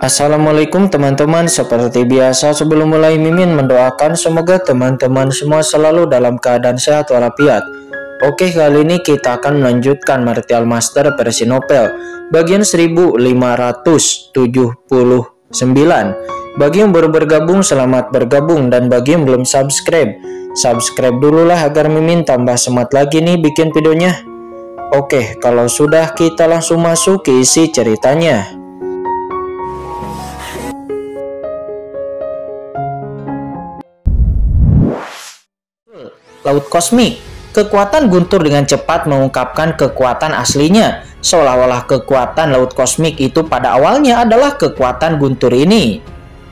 Assalamualaikum teman-teman, seperti biasa sebelum mulai Mimin mendoakan semoga teman-teman semua selalu dalam keadaan sehat walafiat. Oke, kali ini kita akan melanjutkan Martial Master versi novel bagian 1579. Bagi yang baru bergabung, selamat bergabung, dan bagi yang belum subscribe dulu lah agar Mimin tambah semangat lagi nih bikin videonya. Oke, kalau sudah kita langsung masuk ke isi ceritanya. Laut kosmik. Kekuatan Guntur dengan cepat mengungkapkan kekuatan aslinya, seolah-olah kekuatan laut kosmik itu pada awalnya adalah kekuatan Guntur ini.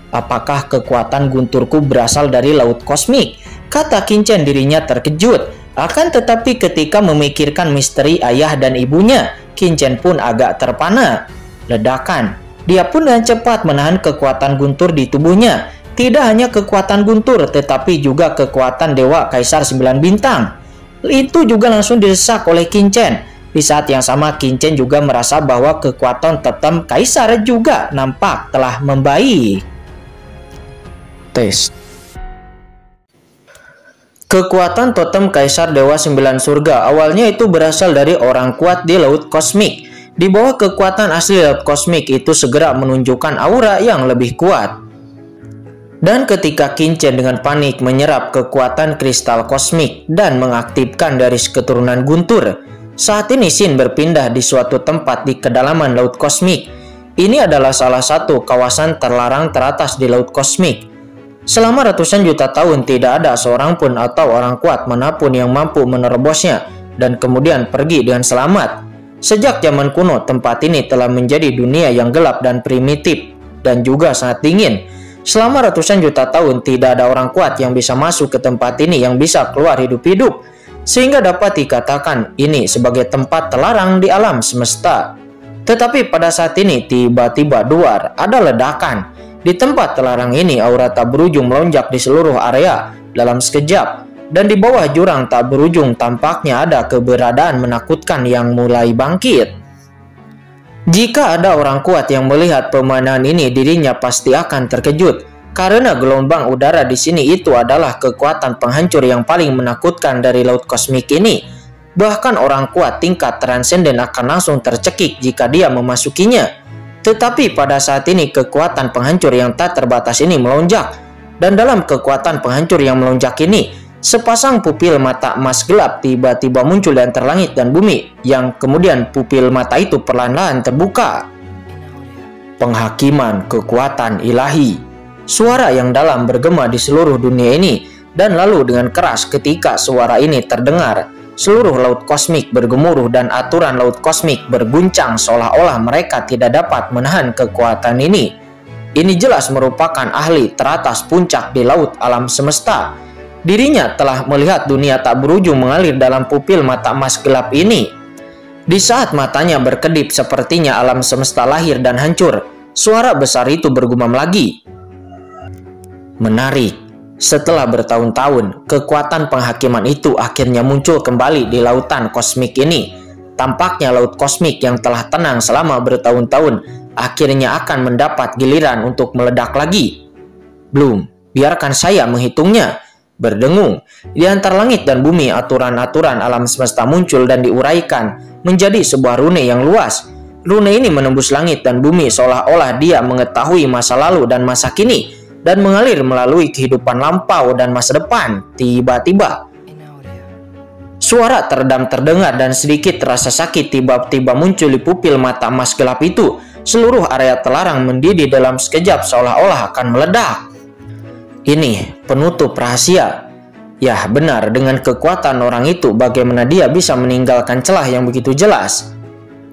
Apakah kekuatan Gunturku berasal dari laut kosmik? Kata Kincen, dirinya terkejut. Akan tetapi ketika memikirkan misteri ayah dan ibunya, Kincen pun agak terpana. Ledakan. Dia pun dengan cepat menahan kekuatan Guntur di tubuhnya. Tidak hanya kekuatan Guntur, tetapi juga kekuatan Dewa Kaisar 9 Bintang. Itu juga langsung didesak oleh Kincen. Di saat yang sama, Kincen juga merasa bahwa kekuatan totem Kaisar juga nampak telah membaik. Tes. Kekuatan totem Kaisar Dewa 9 Surga awalnya itu berasal dari orang kuat di Laut Kosmik. Di bawah kekuatan asli Laut Kosmik itu segera menunjukkan aura yang lebih kuat. Dan ketika Kincen dengan panik menyerap kekuatan kristal kosmik dan mengaktifkan dari keturunan Guntur, saat ini Shin berpindah di suatu tempat di kedalaman Laut Kosmik. Ini adalah salah satu kawasan terlarang teratas di Laut Kosmik. Selama ratusan juta tahun tidak ada seorang pun atau orang kuat manapun yang mampu menerobosnya dan kemudian pergi dengan selamat. Sejak zaman kuno, tempat ini telah menjadi dunia yang gelap dan primitif dan juga sangat dingin. Selama ratusan juta tahun tidak ada orang kuat yang bisa masuk ke tempat ini yang bisa keluar hidup-hidup, sehingga dapat dikatakan ini sebagai tempat terlarang di alam semesta. Tetapi pada saat ini tiba-tiba duar ada ledakan. Di tempat terlarang ini aura tak berujung melonjak di seluruh area dalam sekejap, dan di bawah jurang tak berujung tampaknya ada keberadaan menakutkan yang mulai bangkit. Jika ada orang kuat yang melihat pemandangan ini, dirinya pasti akan terkejut karena gelombang udara di sini itu adalah kekuatan penghancur yang paling menakutkan dari laut kosmik ini. Bahkan orang kuat tingkat transenden akan langsung tercekik jika dia memasukinya. Tetapi pada saat ini kekuatan penghancur yang tak terbatas ini melonjak, dan dalam kekuatan penghancur yang melonjak ini, sepasang pupil mata emas gelap tiba-tiba muncul di antara langit dan bumi, yang kemudian pupil mata itu perlahan-lahan terbuka. Penghakiman kekuatan ilahi. Suara yang dalam bergema di seluruh dunia ini, dan lalu dengan keras ketika suara ini terdengar, seluruh laut kosmik bergemuruh dan aturan laut kosmik berguncang seolah-olah mereka tidak dapat menahan kekuatan ini. Ini jelas merupakan ahli teratas puncak di laut alam semesta. Dirinya telah melihat dunia tak berujung mengalir dalam pupil mata emas gelap ini. Di saat matanya berkedip sepertinya alam semesta lahir dan hancur, suara besar itu bergumam lagi. Menarik, setelah bertahun-tahun, kekuatan penghakiman itu akhirnya muncul kembali di lautan kosmik ini. Tampaknya laut kosmik yang telah tenang selama bertahun-tahun akhirnya akan mendapat giliran untuk meledak lagi. Belum, biarkan saya menghitungnya. Berdengung, di antara langit dan bumi aturan-aturan alam semesta muncul dan diuraikan menjadi sebuah rune yang luas. Rune ini menembus langit dan bumi seolah-olah dia mengetahui masa lalu dan masa kini dan mengalir melalui kehidupan lampau dan masa depan. Tiba-tiba suara teredam terdengar dan sedikit rasa sakit tiba-tiba muncul di pupil mata emas gelap itu. Seluruh area terlarang mendidih dalam sekejap seolah-olah akan meledak. Ini penutup rahasia. Ya benar, dengan kekuatan orang itu bagaimana dia bisa meninggalkan celah yang begitu jelas.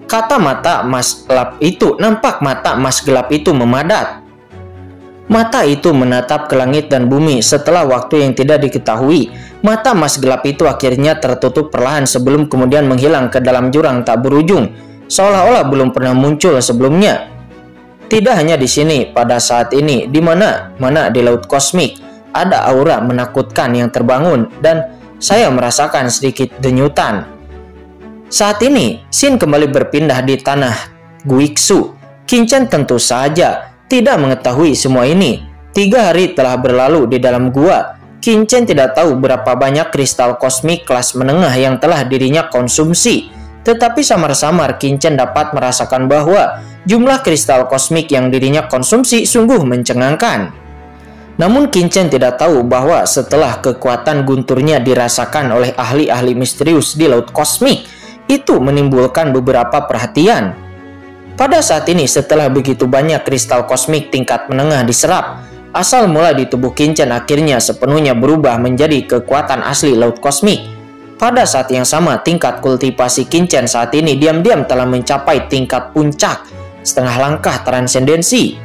Kata mata emas gelap itu, nampak mata emas gelap itu memadat. Mata itu menatap ke langit dan bumi setelah waktu yang tidak diketahui. Mata emas gelap itu akhirnya tertutup perlahan sebelum kemudian menghilang ke dalam jurang tak berujung, seolah-olah belum pernah muncul sebelumnya. Tidak hanya di sini, pada saat ini, di mana di laut kosmik, ada aura menakutkan yang terbangun, dan saya merasakan sedikit denyutan. Saat ini, Shin kembali berpindah di tanah Guiksu. Kincen tentu saja tidak mengetahui semua ini. 3 hari telah berlalu di dalam gua. Qin-Chen tidak tahu berapa banyak kristal kosmik kelas menengah yang telah dirinya konsumsi. Tetapi samar-samar Qin-Chen dapat merasakan bahwa jumlah kristal kosmik yang dirinya konsumsi sungguh mencengangkan. Namun Qin-Chen tidak tahu bahwa setelah kekuatan gunturnya dirasakan oleh ahli-ahli misterius di laut kosmik, itu menimbulkan beberapa perhatian. Pada saat ini setelah begitu banyak kristal kosmik tingkat menengah diserap, asal mula di tubuh Qin-Chen akhirnya sepenuhnya berubah menjadi kekuatan asli laut kosmik. Pada saat yang sama, tingkat kultivasi Qin-Chen saat ini diam-diam telah mencapai tingkat puncak, setengah langkah transendensi.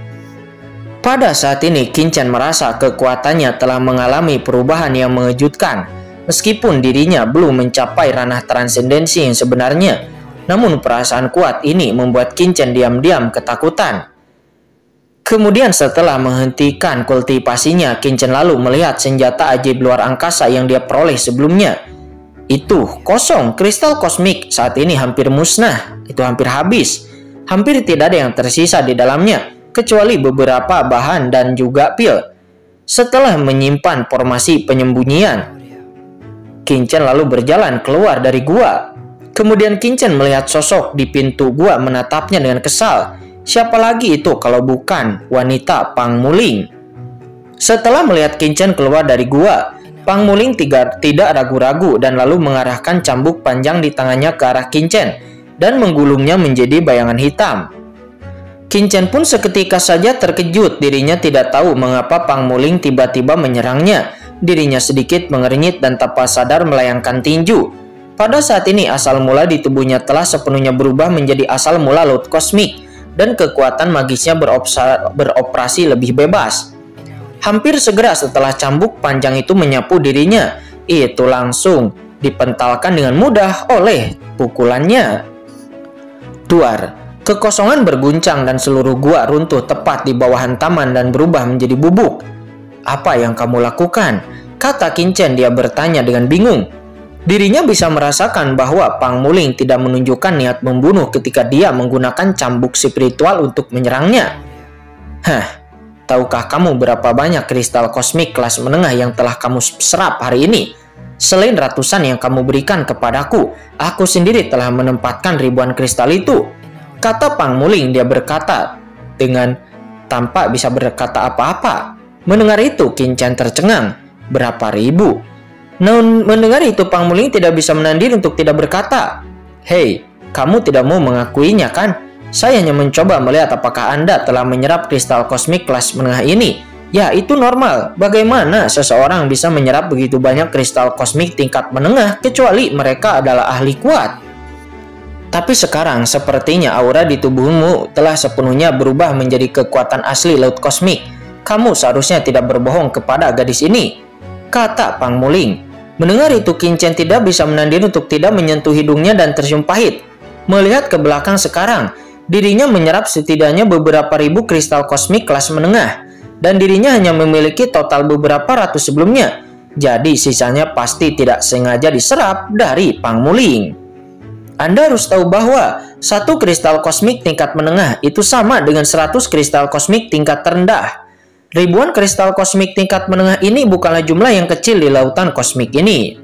Pada saat ini, Qin-Chen merasa kekuatannya telah mengalami perubahan yang mengejutkan. Meskipun dirinya belum mencapai ranah transendensi yang sebenarnya, namun perasaan kuat ini membuat Qin-Chen diam-diam ketakutan. Kemudian setelah menghentikan kultivasinya, Qin-Chen lalu melihat senjata ajaib luar angkasa yang dia peroleh sebelumnya. Itu kosong, kristal kosmik saat ini hampir musnah, itu hampir habis. Hampir tidak ada yang tersisa di dalamnya, kecuali beberapa bahan dan juga pil. Setelah menyimpan formasi penyembunyian, Qin-Chen lalu berjalan keluar dari gua. Kemudian Qin-Chen melihat sosok di pintu gua menatapnya dengan kesal. Siapa lagi itu kalau bukan wanita Pang Muling? Setelah melihat Qin-Chen keluar dari gua, Pang Muling tidak ragu-ragu dan lalu mengarahkan cambuk panjang di tangannya ke arah Qin-Chen dan menggulungnya menjadi bayangan hitam. Qin-Chen pun seketika saja terkejut. Dirinya tidak tahu mengapa Pang Muling tiba-tiba menyerangnya. Dirinya sedikit mengernyit dan tanpa sadar melayangkan tinju. Pada saat ini asal mula di tubuhnya telah sepenuhnya berubah menjadi asal mula laut kosmik, dan kekuatan magisnya beroperasi lebih bebas. Hampir segera setelah cambuk panjang itu menyapu dirinya, itu langsung dipentalkan dengan mudah oleh pukulannya. Duar, kekosongan berguncang dan seluruh gua runtuh tepat di bawah hantaman dan berubah menjadi bubuk. "Apa yang kamu lakukan?" kata Qin-Chen. Dia bertanya dengan bingung. Dirinya bisa merasakan bahwa Pang Muling tidak menunjukkan niat membunuh ketika dia menggunakan cambuk spiritual untuk menyerangnya. Tahukah kamu berapa banyak kristal kosmik kelas menengah yang telah kamu serap hari ini? Selain ratusan yang kamu berikan kepadaku, aku sendiri telah menempatkan ribuan kristal itu, kata Pang Muling. Dia berkata dengan tanpa bisa berkata apa-apa. Mendengar itu, Qin-Chen tercengang. Berapa ribu? Namun mendengar itu, Pang Muling tidak bisa menahan untuk tidak berkata. "Hei, kamu tidak mau mengakuinya kan? Saya hanya mencoba melihat apakah Anda telah menyerap kristal kosmik kelas menengah ini. Ya, itu normal. Bagaimana seseorang bisa menyerap begitu banyak kristal kosmik tingkat menengah kecuali mereka adalah ahli kuat? Tapi sekarang sepertinya aura di tubuhmu telah sepenuhnya berubah menjadi kekuatan asli laut kosmik. Kamu seharusnya tidak berbohong kepada gadis ini," kata Pang Muling. Mendengar itu, Qin-Chen tidak bisa menahan diri untuk tidak menyentuh hidungnya dan tersium pahit. Melihat ke belakang sekarang, dirinya menyerap setidaknya beberapa ribu kristal kosmik kelas menengah, dan dirinya hanya memiliki total beberapa ratus sebelumnya. Jadi sisanya pasti tidak sengaja diserap dari Pang Muling. Anda harus tahu bahwa satu kristal kosmik tingkat menengah itu sama dengan 100 kristal kosmik tingkat terendah. Ribuan kristal kosmik tingkat menengah ini bukanlah jumlah yang kecil di lautan kosmik ini.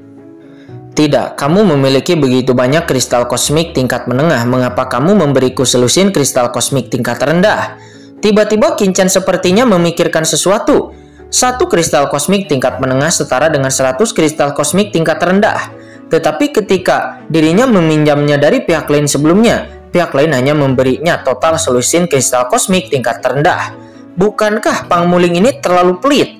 Tidak, kamu memiliki begitu banyak kristal kosmik tingkat menengah. Mengapa kamu memberiku selusin kristal kosmik tingkat rendah? Tiba-tiba Qin-Chen sepertinya memikirkan sesuatu. Satu kristal kosmik tingkat menengah setara dengan 100 kristal kosmik tingkat rendah. Tetapi ketika dirinya meminjamnya dari pihak lain sebelumnya, pihak lain hanya memberinya total selusin kristal kosmik tingkat terendah. Bukankah Pang Muling ini terlalu pelit?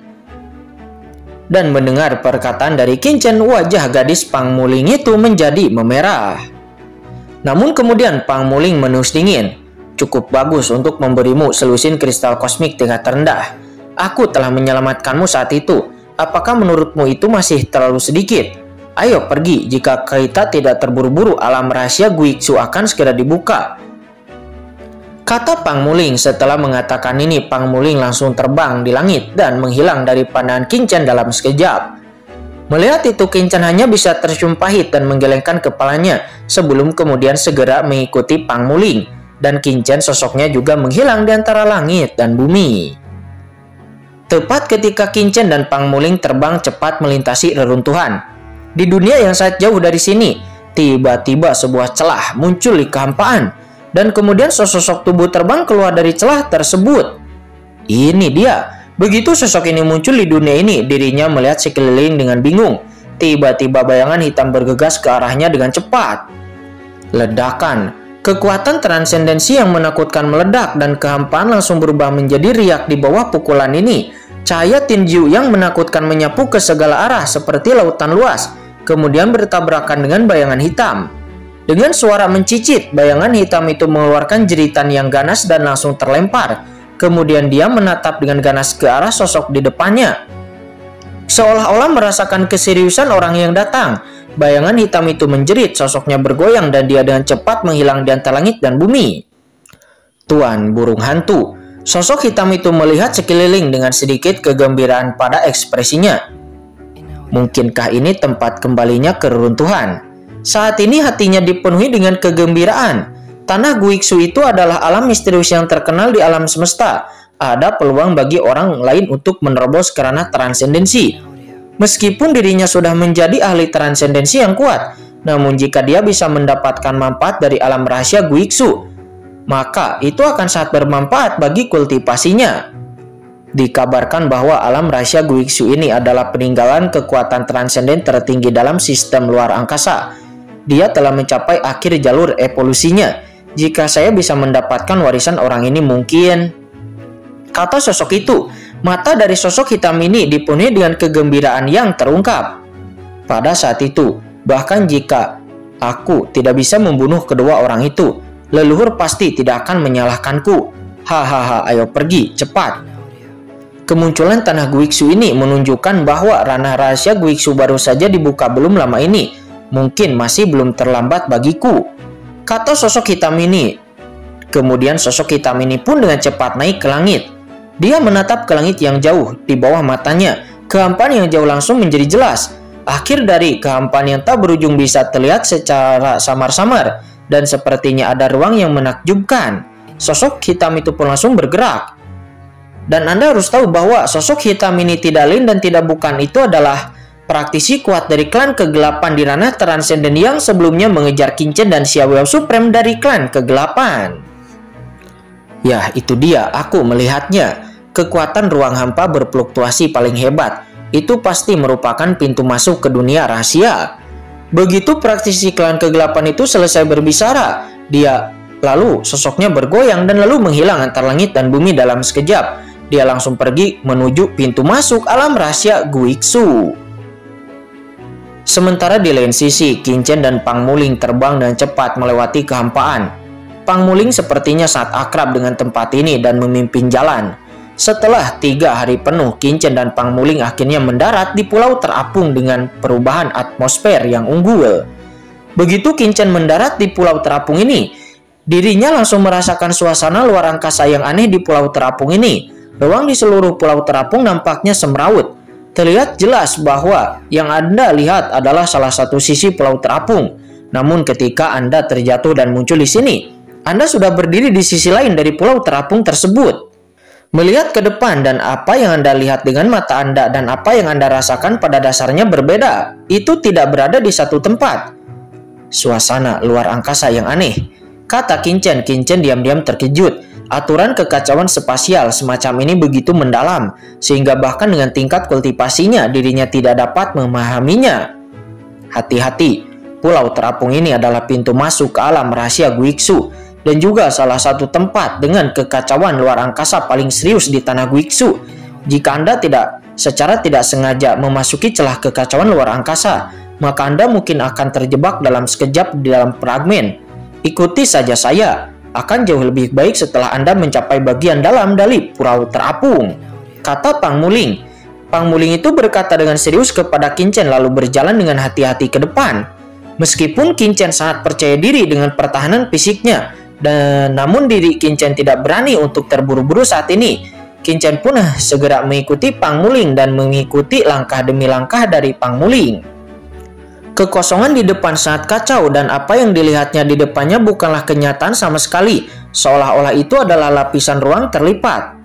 Dan mendengar perkataan dari Qin-Chen, wajah gadis Pang Muling itu menjadi memerah. Namun kemudian Pang Muling menus dingin. "Cukup bagus untuk memberimu selusin kristal kosmik tingkat terendah. Aku telah menyelamatkanmu saat itu. Apakah menurutmu itu masih terlalu sedikit? Ayo pergi, jika kita tidak terburu-buru alam rahasia Guixu akan segera dibuka," kata Pang Muling. Setelah mengatakan ini, Pang Muling langsung terbang di langit dan menghilang dari pandangan Qin-Chen dalam sekejap. Melihat itu, Qin-Chen hanya bisa tersium pahit dan menggelengkan kepalanya sebelum kemudian segera mengikuti Pang Muling. dan Kincen sosoknya juga menghilang di antara langit dan bumi. Tepat ketika Kincen dan Pang Muling terbang cepat melintasi reruntuhan, di dunia yang sangat jauh dari sini, tiba-tiba sebuah celah muncul di kehampaan, dan kemudian sosok tubuh terbang keluar dari celah tersebut. Ini dia. Begitu sosok ini muncul di dunia ini, dirinya melihat sekeliling dengan bingung. Tiba-tiba bayangan hitam bergegas ke arahnya dengan cepat. Ledakan. Kekuatan transendensi yang menakutkan meledak dan kehampaan langsung berubah menjadi riak di bawah pukulan ini. Cahaya tinju yang menakutkan menyapu ke segala arah seperti lautan luas, kemudian bertabrakan dengan bayangan hitam. Dengan suara mencicit, bayangan hitam itu mengeluarkan jeritan yang ganas dan langsung terlempar. Kemudian dia menatap dengan ganas ke arah sosok di depannya. Seolah-olah merasakan keseriusan orang yang datang. Bayangan hitam itu menjerit, sosoknya bergoyang dan dia dengan cepat menghilang di antara langit dan bumi. Tuan burung hantu. Sosok hitam itu melihat sekeliling dengan sedikit kegembiraan pada ekspresinya. Mungkinkah ini tempat kembalinya ke reruntuhan? Saat ini hatinya dipenuhi dengan kegembiraan. Tanah Guiksu itu adalah alam misterius yang terkenal di alam semesta. Ada peluang bagi orang lain untuk menerobos ke ranah transendensi. Meskipun dirinya sudah menjadi ahli transendensi yang kuat, namun jika dia bisa mendapatkan manfaat dari alam rahasia Guiksu, maka itu akan sangat bermanfaat bagi kultivasinya. Dikabarkan bahwa alam rahasia Guiksu ini adalah peninggalan kekuatan transenden tertinggi dalam sistem luar angkasa. Dia telah mencapai akhir jalur evolusinya. Jika saya bisa mendapatkan warisan orang ini mungkin, kata sosok itu. Mata dari sosok hitam ini dipenuhi dengan kegembiraan yang terungkap. Pada saat itu, bahkan jika aku tidak bisa membunuh kedua orang itu, leluhur pasti tidak akan menyalahkanku. Hahaha, ayo pergi, cepat. Kemunculan tanah Guiksu ini menunjukkan bahwa ranah rahasia Guiksu baru saja dibuka belum lama ini. Mungkin masih belum terlambat bagiku, kata sosok hitam ini. Kemudian sosok hitam ini pun dengan cepat naik ke langit. Dia menatap ke langit yang jauh. Di bawah matanya, kehampaan yang jauh langsung menjadi jelas. Akhir dari kehampaan yang tak berujung bisa terlihat secara samar-samar, dan sepertinya ada ruang yang menakjubkan. Sosok hitam itu pun langsung bergerak. Dan Anda harus tahu bahwa sosok hitam ini tidak lain dan tidak bukan itu adalah praktisi kuat dari klan kegelapan di ranah transenden yang sebelumnya mengejar Kincen dan Xiaoyao Supreme dari klan kegelapan. Ya, itu dia, aku melihatnya. Kekuatan ruang hampa berfluktuasi paling hebat. Itu pasti merupakan pintu masuk ke dunia rahasia. Begitu praktisi klan kegelapan itu selesai berbicara, lalu sosoknya bergoyang dan lalu menghilang antara langit dan bumi dalam sekejap. Dia langsung pergi menuju pintu masuk alam rahasia Guiksu. Sementara di lain sisi, Kincen dan Pang Muling terbang dengan cepat melewati kehampaan. Pang Muling sepertinya sangat akrab dengan tempat ini dan memimpin jalan. Setelah 3 hari penuh, Kincen dan Pang Muling akhirnya mendarat di pulau terapung dengan perubahan atmosfer yang unggul. Begitu Kincen mendarat di pulau terapung ini, dirinya langsung merasakan suasana luar angkasa yang aneh di pulau terapung ini. Ruang di seluruh pulau terapung nampaknya semrawut. Terlihat jelas bahwa yang Anda lihat adalah salah satu sisi pulau terapung. Namun ketika Anda terjatuh dan muncul di sini, Anda sudah berdiri di sisi lain dari pulau terapung tersebut. Melihat ke depan dan apa yang Anda lihat dengan mata Anda dan apa yang Anda rasakan pada dasarnya berbeda. Itu tidak berada di satu tempat. Suasana luar angkasa yang aneh, kata Kincen. Kincen diam-diam terkejut. Aturan kekacauan spasial semacam ini begitu mendalam, sehingga bahkan dengan tingkat kultivasinya dirinya tidak dapat memahaminya. Hati-hati, pulau terapung ini adalah pintu masuk ke alam rahasia Guiksu, dan juga salah satu tempat dengan kekacauan luar angkasa paling serius di tanah Guiksu. Jika Anda secara tidak sengaja memasuki celah kekacauan luar angkasa, maka Anda mungkin akan terjebak dalam sekejap di dalam fragmen. Ikuti saja saya, akan jauh lebih baik setelah Anda mencapai bagian dalam dari pulau terapung, kata Pang Muling. Pang Muling itu berkata dengan serius kepada Kincen lalu berjalan dengan hati-hati ke depan. Meskipun Kincen sangat percaya diri dengan pertahanan fisiknya, dan namun diri Kincen tidak berani untuk terburu-buru saat ini. Kincen pun segera mengikuti Pang Muling dan mengikuti langkah demi langkah dari Pang Muling. Kekosongan di depan sangat kacau dan apa yang dilihatnya di depannya bukanlah kenyataan sama sekali. seolah-olah itu adalah lapisan ruang terlipat.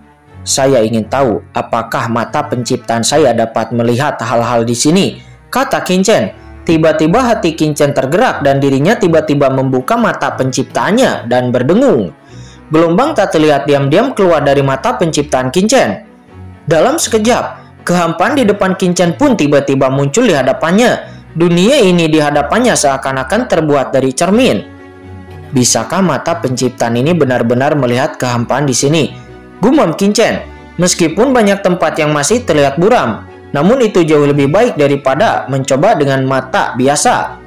Saya ingin tahu apakah mata penciptaan saya dapat melihat hal-hal di sini, kata Qin-Chen. Tiba-tiba hati Qin-Chen tergerak dan dirinya tiba-tiba membuka mata penciptaannya dan berdengung. Gelombang tak terlihat diam-diam keluar dari mata penciptaan Qin-Chen. Dalam sekejap, kehampaan di depan Qin-Chen pun tiba-tiba muncul di hadapannya. Dunia ini di hadapannya seakan-akan terbuat dari cermin. Bisakah mata penciptaan ini benar-benar melihat kehampaan di sini? Gumam Qin-Chen. Meskipun banyak tempat yang masih terlihat buram, namun itu jauh lebih baik daripada mencoba dengan mata biasa.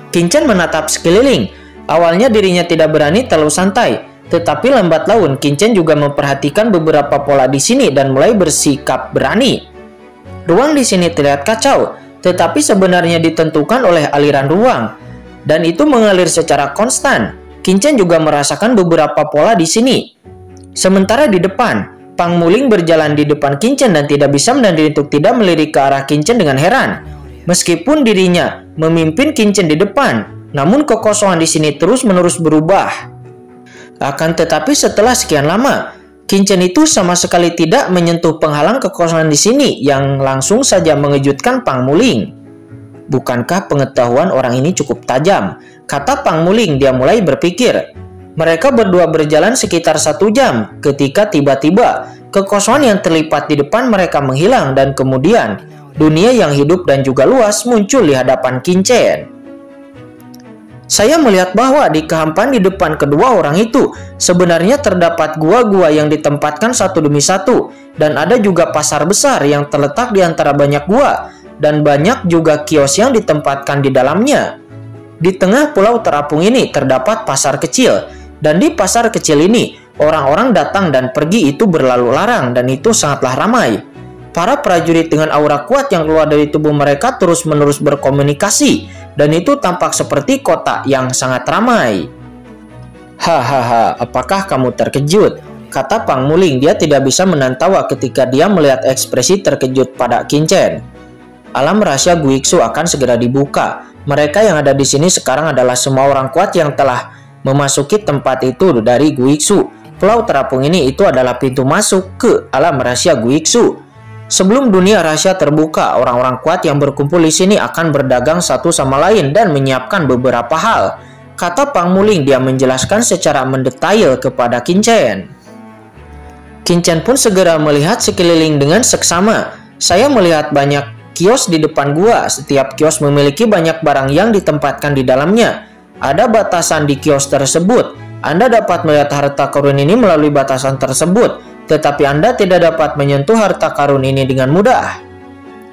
Qin-Chen menatap sekeliling. Awalnya dirinya tidak berani terlalu santai, tetapi lambat laun Qin-Chen juga memperhatikan beberapa pola di sini dan mulai bersikap berani. Ruang di sini terlihat kacau, tetapi sebenarnya ditentukan oleh aliran ruang, dan itu mengalir secara konstan. Qin-Chen juga merasakan beberapa pola di sini. Sementara di depan, Pang Muling berjalan di depan Qin-Chen dan tidak bisa menahan diri untuk tidak melirik ke arah Qin-Chen dengan heran. Meskipun dirinya memimpin Qin-Chen di depan, namun kekosongan di sini terus-menerus berubah. Akan tetapi setelah sekian lama, Qin-Chen itu sama sekali tidak menyentuh penghalang kekosongan di sini yang langsung saja mengejutkan Pang Muling. Bukankah pengetahuan orang ini cukup tajam? Kata Pang Muling, dia mulai berpikir. Mereka berdua berjalan sekitar 1 jam ketika tiba-tiba kekosongan yang terlipat di depan mereka menghilang dan kemudian dunia yang hidup dan juga luas muncul di hadapan Qin-Chen. Saya melihat bahwa di kehampaan di depan kedua orang itu sebenarnya terdapat gua-gua yang ditempatkan satu demi satu, dan ada juga pasar besar yang terletak di antara banyak gua, dan banyak juga kios yang ditempatkan di dalamnya. Di tengah pulau terapung ini terdapat pasar kecil, dan di pasar kecil ini orang-orang datang dan pergi itu berlalu larang dan itu sangatlah ramai. Para prajurit dengan aura kuat yang keluar dari tubuh mereka terus-menerus berkomunikasi, dan itu tampak seperti kota yang sangat ramai. Hahaha, apakah kamu terkejut? Kata Pang Muling. Dia tidak bisa menahan tawa ketika dia melihat ekspresi terkejut pada Qin-Chen. Alam rahasia Guiksu akan segera dibuka. Mereka yang ada di sini sekarang adalah semua orang kuat yang telah memasuki tempat itu dari Guiksu. Pulau terapung ini itu adalah pintu masuk ke alam rahasia Guiksu. Sebelum dunia rahasia terbuka, orang-orang kuat yang berkumpul di sini akan berdagang satu sama lain dan menyiapkan beberapa hal. Kata Pang Muling, dia menjelaskan secara mendetail kepada Qin-Chen. Qin-Chen pun segera melihat sekeliling dengan seksama. Saya melihat banyak kios di depan gua. Setiap kios memiliki banyak barang yang ditempatkan di dalamnya. Ada batasan di kios tersebut. Anda dapat melihat harta karun ini melalui batasan tersebut, tetapi Anda tidak dapat menyentuh harta karun ini dengan mudah.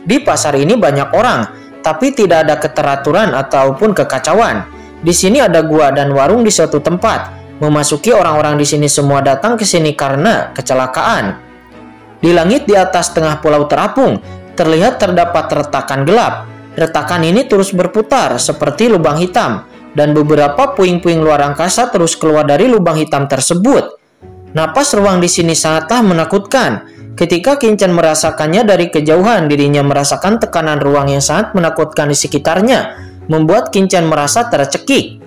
Di pasar ini banyak orang, tapi tidak ada keteraturan ataupun kekacauan. Di sini ada gua dan warung di suatu tempat. Memasuki orang-orang di sini semua datang ke sini karena kecelakaan. Di langit di atas tengah pulau terapung, terlihat terdapat retakan gelap. Retakan ini terus berputar seperti lubang hitam, dan beberapa puing-puing luar angkasa terus keluar dari lubang hitam tersebut. Napas ruang di sini sangatlah menakutkan. Ketika Qin-Chen merasakannya dari kejauhan, dirinya merasakan tekanan ruang yang sangat menakutkan di sekitarnya, membuat Qin-Chen merasa tercekik.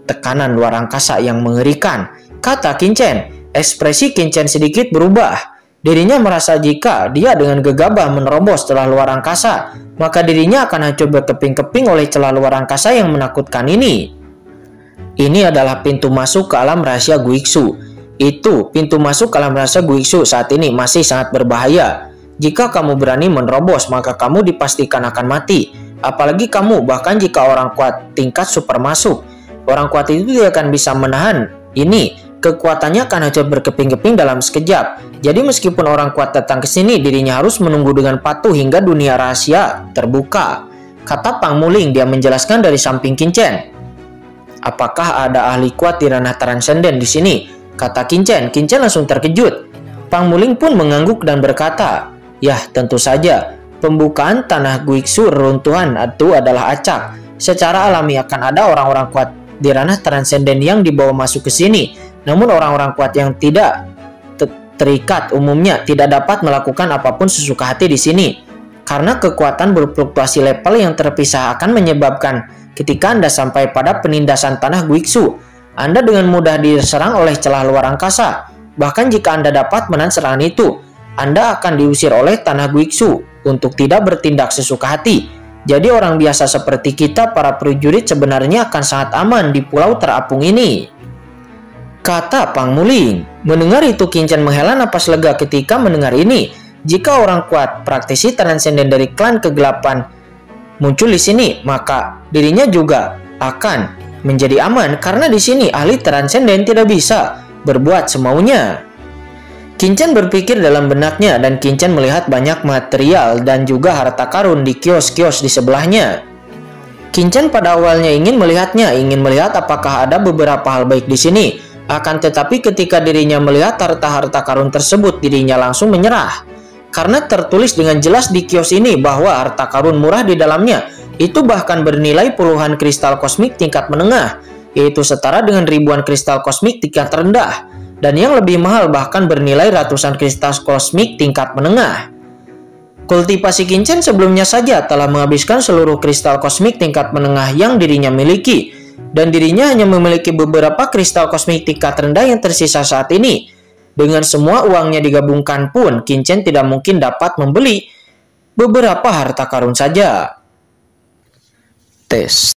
Tekanan luar angkasa yang mengerikan, kata Qin-Chen. Ekspresi Qin-Chen sedikit berubah. Dirinya merasa jika dia dengan gegabah menerobos celah luar angkasa, maka dirinya akan hancur berkeping-keping oleh celah luar angkasa yang menakutkan ini. Ini adalah pintu masuk ke alam rahasia Guiksu. Pintu masuk ke alam rahasia Guiksu saat ini masih sangat berbahaya. Jika kamu berani menerobos, maka kamu dipastikan akan mati. Apalagi kamu, bahkan jika orang kuat tingkat super masuk. Orang kuat itu tidak akan bisa menahan ini. Kekuatannya akan hancur berkeping-keping dalam sekejap. Jadi meskipun orang kuat datang ke sini, dirinya harus menunggu dengan patuh hingga dunia rahasia terbuka. Kata Pang Muling, dia menjelaskan dari samping Qin-Chen. Apakah ada ahli kuat di ranah transenden di sini? Kata Qin-Chen. Qin-Chen langsung terkejut. Pang Muling pun mengangguk dan berkata, "Yah, tentu saja. Pembukaan tanah Guiksu reruntuhan itu adalah acak. Secara alami akan ada orang-orang kuat di ranah transenden yang dibawa masuk ke sini. Namun orang-orang kuat yang tidak terikat umumnya tidak dapat melakukan apapun sesuka hati di sini. Karena kekuatan berfluktuasi level yang terpisah akan menyebabkan ketika Anda sampai pada penindasan tanah Guiksu, Anda dengan mudah diserang oleh celah luar angkasa. Bahkan jika Anda dapat menahan serangan itu, Anda akan diusir oleh tanah Guiksu untuk tidak bertindak sesuka hati. Jadi orang biasa seperti kita para prajurit sebenarnya akan sangat aman di pulau terapung ini, kata Pang Muling. Mendengar itu, Qin Chen menghela napas lega ketika mendengar ini. Jika orang kuat, praktisi transenden dari klan kegelapan muncul di sini, maka dirinya juga akan menjadi aman karena di sini ahli transenden tidak bisa berbuat semaunya. Qin Chen berpikir dalam benaknya dan Qin Chen melihat banyak material dan juga harta karun di kios-kios di sebelahnya. Qin Chen pada awalnya ingin melihat apakah ada beberapa hal baik di sini. Akan tetapi ketika dirinya melihat harta-harta karun tersebut, dirinya langsung menyerah. Karena tertulis dengan jelas di kios ini bahwa harta karun murah di dalamnya itu bahkan bernilai puluhan kristal kosmik tingkat menengah, yaitu setara dengan ribuan kristal kosmik tingkat rendah, dan yang lebih mahal bahkan bernilai ratusan kristal kosmik tingkat menengah. Kultivasi Qin Chen sebelumnya saja telah menghabiskan seluruh kristal kosmik tingkat menengah yang dirinya miliki, dan dirinya hanya memiliki beberapa kristal kosmik tingkat rendah yang tersisa saat ini. Dengan semua uangnya digabungkan pun, Qin Chen tidak mungkin dapat membeli beberapa harta karun saja. Tes.